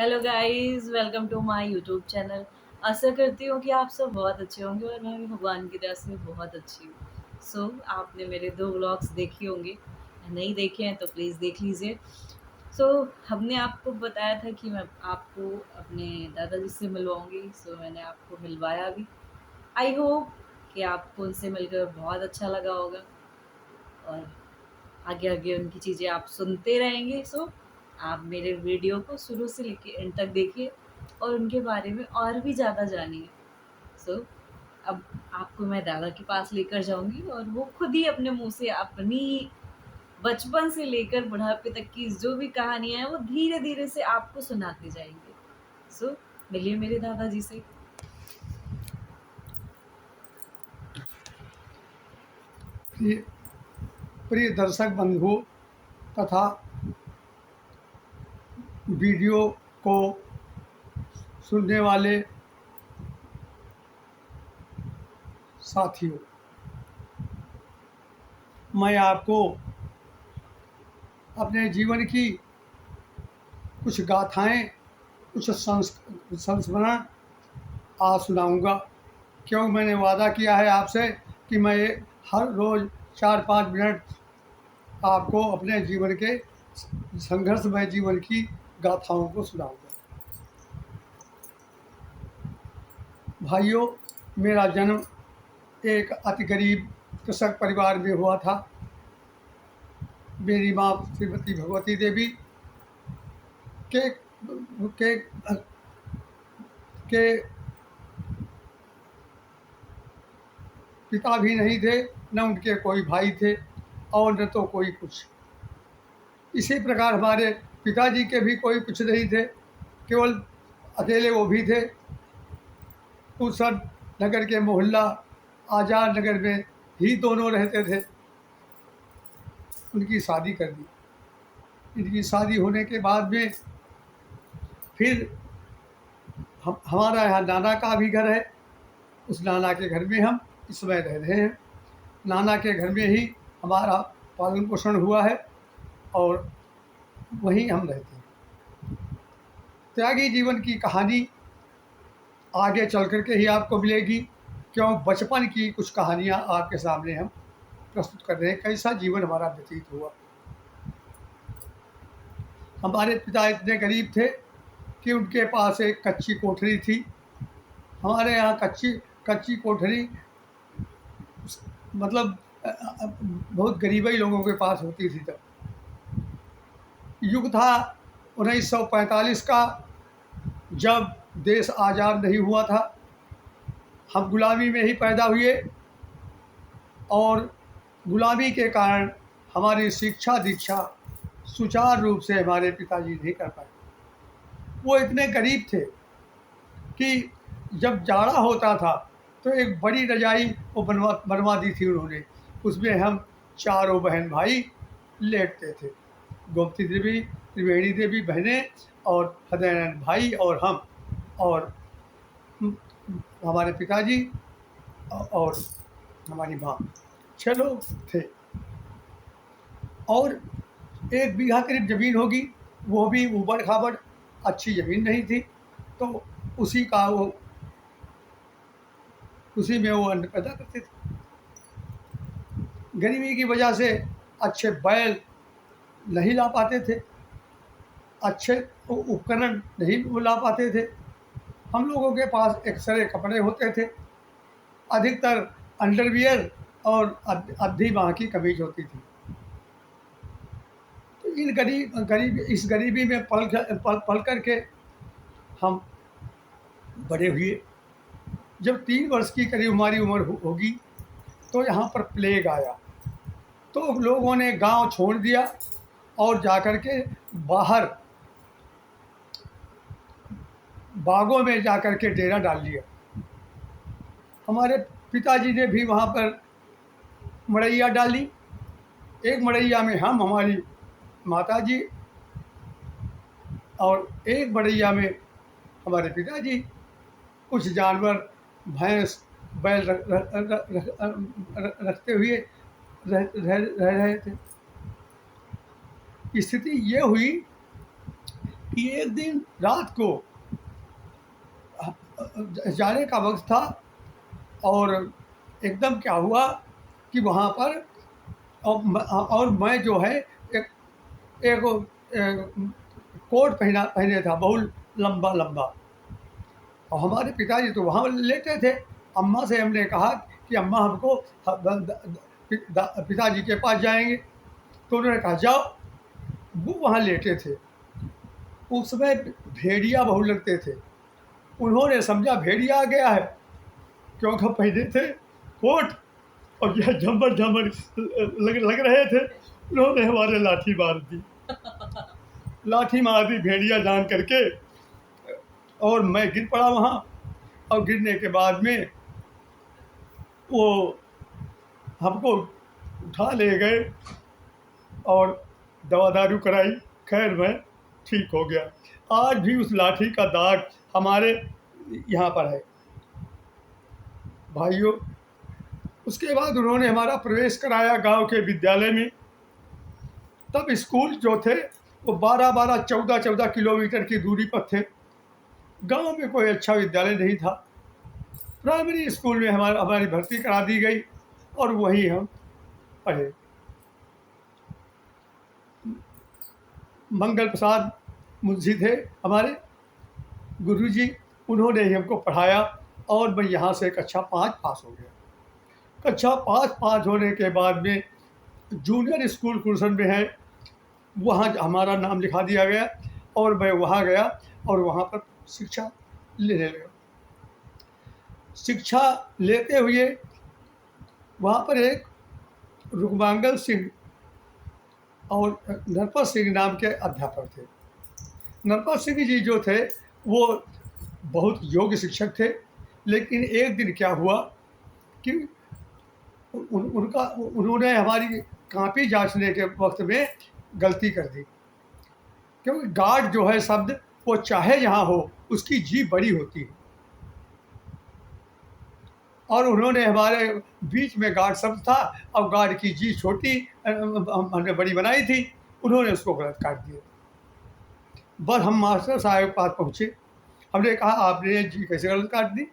Hello guys, welcome to my YouTube channel. आशा करती हूँ कि आप सब बहुत अच्छे होंगे और मैं भी भगवान की दया से बहुत अच्छी हूँ। आपने मेरे 2 व्लॉग्स देखे होंगे, नहीं देखे हैं तो प्लीज़ देख लीजिए। सो हमने आपको बताया था कि मैं आपको अपने दादाजी से मिलवाऊँगी, मैंने आपको मिलवाया भी। आई होप कि आपको उनसे मिलकर बहुत अच्छा लगा होगा और आगे-आगे उनकी चीज़ें आप सुनते रहेंगे। आप मेरे वीडियो को शुरू से लेके एंड तक देखिए और उनके बारे में और भी ज़्यादा जानिए। सो अब आपको मैं दादा के पास लेकर जाऊँगी और वो खुद ही अपने मुँह से अपनी बचपन से लेकर बुढ़ापे तक की जो भी कहानियाँ हैं, वो धीरे-धीरे से आपको सुनाते जाएँगे। मिलिए मेरे दादाजी से। प्रिय प्रिय दर्शक बंधु तथा वीडियो को सुनने वाले साथियों, मैं आपको अपने जीवन की कुछ गाथाएं, कुछ संस्मरण आज सुनाऊंगा। क्योंकि मैंने वादा किया है आपसे कि मैं हर रोज़ 4-5 मिनट आपको अपने जीवन के संघर्षमय जीवन की गाथाओं को सुनाऊंगा। भाइयों, मेरा जन्म एक अति गरीब कृषक परिवार में हुआ था। मेरी माँ श्रीमती भगवती देवी के के के पिता भी नहीं थे, न उनके कोई भाई थे और न तो कोई कुछ। इसी प्रकार हमारे पिताजी के भी कोई कुछ नहीं थे, केवल अकेले वो भी थे। उस नगर के मोहल्ला आज़ाद नगर में ही दोनों रहते थे। उनकी शादी कर दी। इनकी शादी होने के बाद में फिर हमारा यहाँ नाना का भी घर है। उस नाना के घर में हम इस समय रह रहे हैं। नाना के घर में ही हमारा पालन पोषण हुआ है और वहीं हम रहते हैं। त्यागी जीवन की कहानी आगे चल कर के ही आपको मिलेगी, क्यों बचपन की कुछ कहानियाँ आपके सामने हम प्रस्तुत कर रहे हैं, कैसा जीवन हमारा व्यतीत हुआ। हमारे पिता इतने गरीब थे कि उनके पास एक कच्ची कोठरी थी। हमारे यहाँ कच्ची कच्ची कोठरी मतलब बहुत गरीबी लोगों के पास होती थी। तब युग था 1945 का, जब देश आज़ाद नहीं हुआ था। हम गुलामी में ही पैदा हुए और गुलामी के कारण हमारी शिक्षा दीक्षा सुचारू रूप से हमारे पिताजी नहीं कर पाए। वो इतने गरीब थे कि जब जाड़ा होता था तो एक बड़ी रजाई वो बनवा दी थी उन्होंने। उसमें हम चारों बहन भाई लेटते थे। गोमती देवी, त्रिवेणी देवी बहनें और हृदयानंद भाई और हम और हमारे पिताजी और हमारी माँ, 6 लोग थे। और 1 बीघा करीब ज़मीन होगी, वो भी ऊबड़-खाबड़, अच्छी ज़मीन नहीं थी। तो उसी का वो उसी में वो अन्न पैदा करते थे। गरीबी की वजह से अच्छे बैल नहीं ला पाते थे, अच्छे उपकरण नहीं वो ला पाते थे। हम लोगों के पास एक्सरे कपड़े होते थे, अधिकतर अंडरवियर और आधी बाँह की कमीज होती थी। तो इस गरीबी में पल कर के हम बड़े हुए। जब 3 वर्ष की करीब हमारी उम्र होगी तो यहाँ पर प्लेग आया। तो लोगों ने गांव छोड़ दिया और जाकर के बाहर बागों में जाकर के डेरा डाल लिया। हमारे पिताजी ने भी वहाँ पर मड़ैया डाली। एक मड़ैया में हम, हमारी माताजी, और एक मड़ैया में हमारे पिताजी। कुछ जानवर भैंस बैल रखते हुए रह रहे थे। स्थिति ये हुई कि एक दिन रात को जाने का वक्त था और एकदम क्या हुआ कि वहाँ पर और मैं जो है एक एक कोट पहने था बहुत लंबा लंबा। और हमारे पिताजी तो वहाँ लेटे थे। अम्मा से हमने कहा कि अम्मा हमको पिताजी के पास जाएंगे, तो उन्होंने कहा जाओ। वो वहाँ लेटे थे। उस समय भेड़िया बहुत लगते थे। उन्होंने समझा भेड़िया आ गया है, क्योंकि पहने थे कोट और यह झम्बर झम्बर लग रहे थे। उन्होंने हमारे लाठी मार दी। लाठी मार दी भेड़िया जान करके, और मैं गिर पड़ा वहाँ। और गिरने के बाद में वो हमको उठा ले गए और दवा दारू कराई। खैर मैं ठीक हो गया। आज भी उस लाठी का दाग हमारे यहाँ पर है भाइयों। उसके बाद उन्होंने हमारा प्रवेश कराया गांव के विद्यालय में। तब स्कूल जो थे वो 12-12, 14-14 किलोमीटर की दूरी पर थे। गांव में कोई अच्छा विद्यालय नहीं था। प्राइमरी स्कूल में हमारी भर्ती करा दी गई और वहीं हम पढ़े। मंगल प्रसाद मुंशी थे हमारे गुरुजी, उन्होंने ही हमको पढ़ाया और मैं यहाँ से कक्षा 5 पास हो गया। कक्षा 5 पास होने के बाद में जूनियर स्कूल कुरसन में है, वहाँ हमारा नाम लिखा दिया गया और मैं वहाँ गया और वहाँ पर शिक्षा लेने लगा। शिक्षा लेते हुए वहाँ पर एक रुकमांगल सिंह और नरपत सिंह नाम के अध्यापक थे। नरपत सिंह जी जो थे वो बहुत योग्य शिक्षक थे, लेकिन एक दिन क्या हुआ कि उन्होंने हमारी कापी जांचने के वक्त में गलती कर दी। क्योंकि गार्ड जो है शब्द वो चाहे जहाँ हो उसकी जी बड़ी होती है, और उन्होंने हमारे बीच में गार्ड शब्द था और गार्ड की जी छोटी हमने बड़ी बनाई थी, उन्होंने उसको गलत काट दिया। बस हम मास्टर साहब के पास पहुँचे। हमने कहा आपने ये जी कैसे गलत काट दी।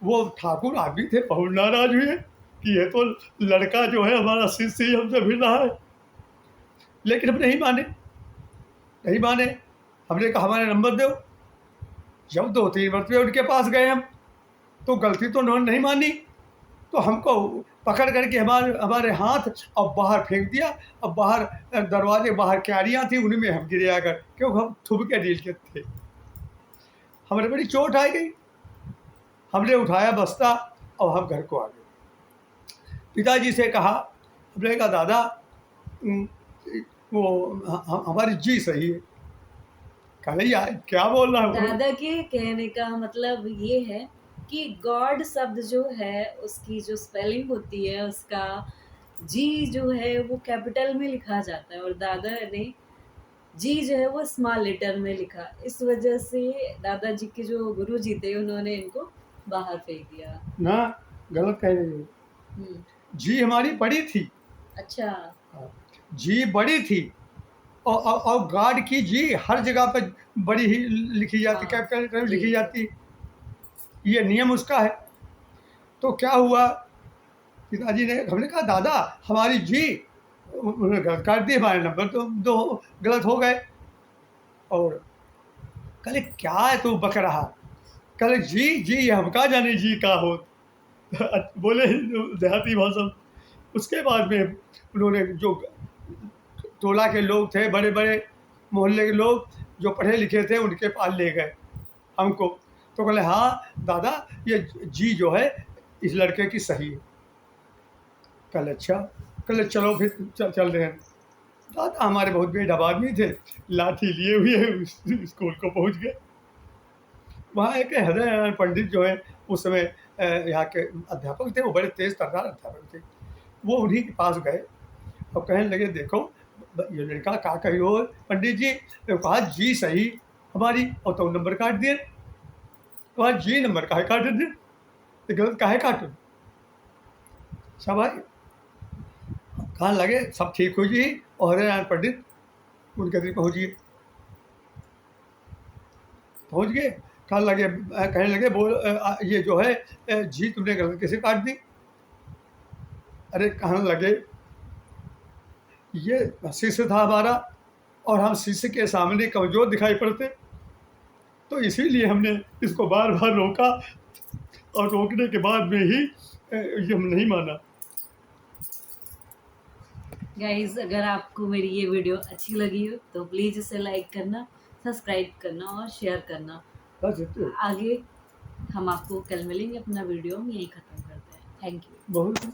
वो ठाकुर आदमी थे, बहुत नाराज हुए कि ये तो लड़का जो है हमारा शिष्य ही हमसे भिड़ रहा है। लेकिन हम नहीं माने। हमने कहा हमारे नंबर दो। जब 2-3 मरतबे उनके पास गए हम, तो गलती तो उन्होंने नहीं मानी, तो हमको पकड़ करके हमारे हाथ और बाहर फेंक दिया। और बाहर दरवाजे बाहर क्यारियाँ थी, उन्हीं में हम गिरे आकर, क्योंकि हम थुब के डील के थे। हमें बड़ी चोट आई गई। हमने उठाया बस्ता और हम घर को आ गए। पिताजी से कहा, हमने कहा दादा वो हमारी जी सही है। कहा यार क्या बोल रहा है। दादा के कहने का मतलब ये है कि गॉड शब्द जो है उसकी जो स्पेलिंग होती है उसका जी जो है वो कैपिटल में लिखा जाता है और दादा ने जी जो है वो स्मॉल लेटर में लिखा। इस वजह से दादाजी के जो गुरु जी थे उन्होंने इनको बाहर फेंक दिया। ना, गलत कह रही हो। हम्म, जी हमारी बड़ी थी। अच्छा। जी बड़ी थी और गार्ड की जी हर जगह पर बड़ी ही लिखी जाती, हाँ, कैपिटल जी लिखी जाती। ये नियम उसका है। तो क्या हुआ, पिताजी ने हमने कहा दादा हमारी जी, उन्होंने गलत काट दी, हमारे नंबर तो दो गलत हो गए। और कल क्या है तू बक रहा। कल जी जी हम का जाने जी का हो। बोले देहाती भाषा। उसके बाद में उन्होंने जो टोला के लोग थे, बड़े बड़े मोहल्ले के लोग जो पढ़े लिखे थे, उनके पास ले गए हमको। तो बोले हाँ दादा ये जी जो है इस लड़के की सही है। कल अच्छा, कल चलो फिर चल रहे हैं। दादा हमारे बहुत बेढब आदमी थे, लाठी लिए हुए स्कूल को पहुंच गए। वहाँ एक हृदय नारायण पंडित जो है उस समय यहाँ के अध्यापक थे, वो बड़े तेज तर्रार अध्यापक थे। वो उन्हीं के पास गए और कहने लगे देखो ये लड़का क्या कही हो पंडित जी। तो कहा जी सही हमारी, और तो नंबर काट दिए। तो जी नंबर काहे काट दिए, तो गलत काहे काटो। सब भाई कहने लगे सब ठीक हो जी, और हृदय नारायण पंडित उनके दिन पहुँचिए। पहुँच गए, कहने लगे बोल ये जो है जी तुमने गर्दन कैसे काट दी? अरे कहने लगे ये शिष्य था हमारा और हम शिष्य के सामने कमज़ोर दिखाई पड़ते, तो इसीलिए हमने इसको बार-बार रोका और रोकने के बाद में ही ये हम नहीं माना। गाइज़ अगर आपको मेरी ये वीडियो अच्छी लगी हो तो प्लीज़ इसे लाइक करना, सब्सक्राइब करना और शेयर करना। बस इतना आगे हम आपको कल मिलेंगे, अपना वीडियो हम यहीं ख़त्म करते हैं। Thank you. बहुत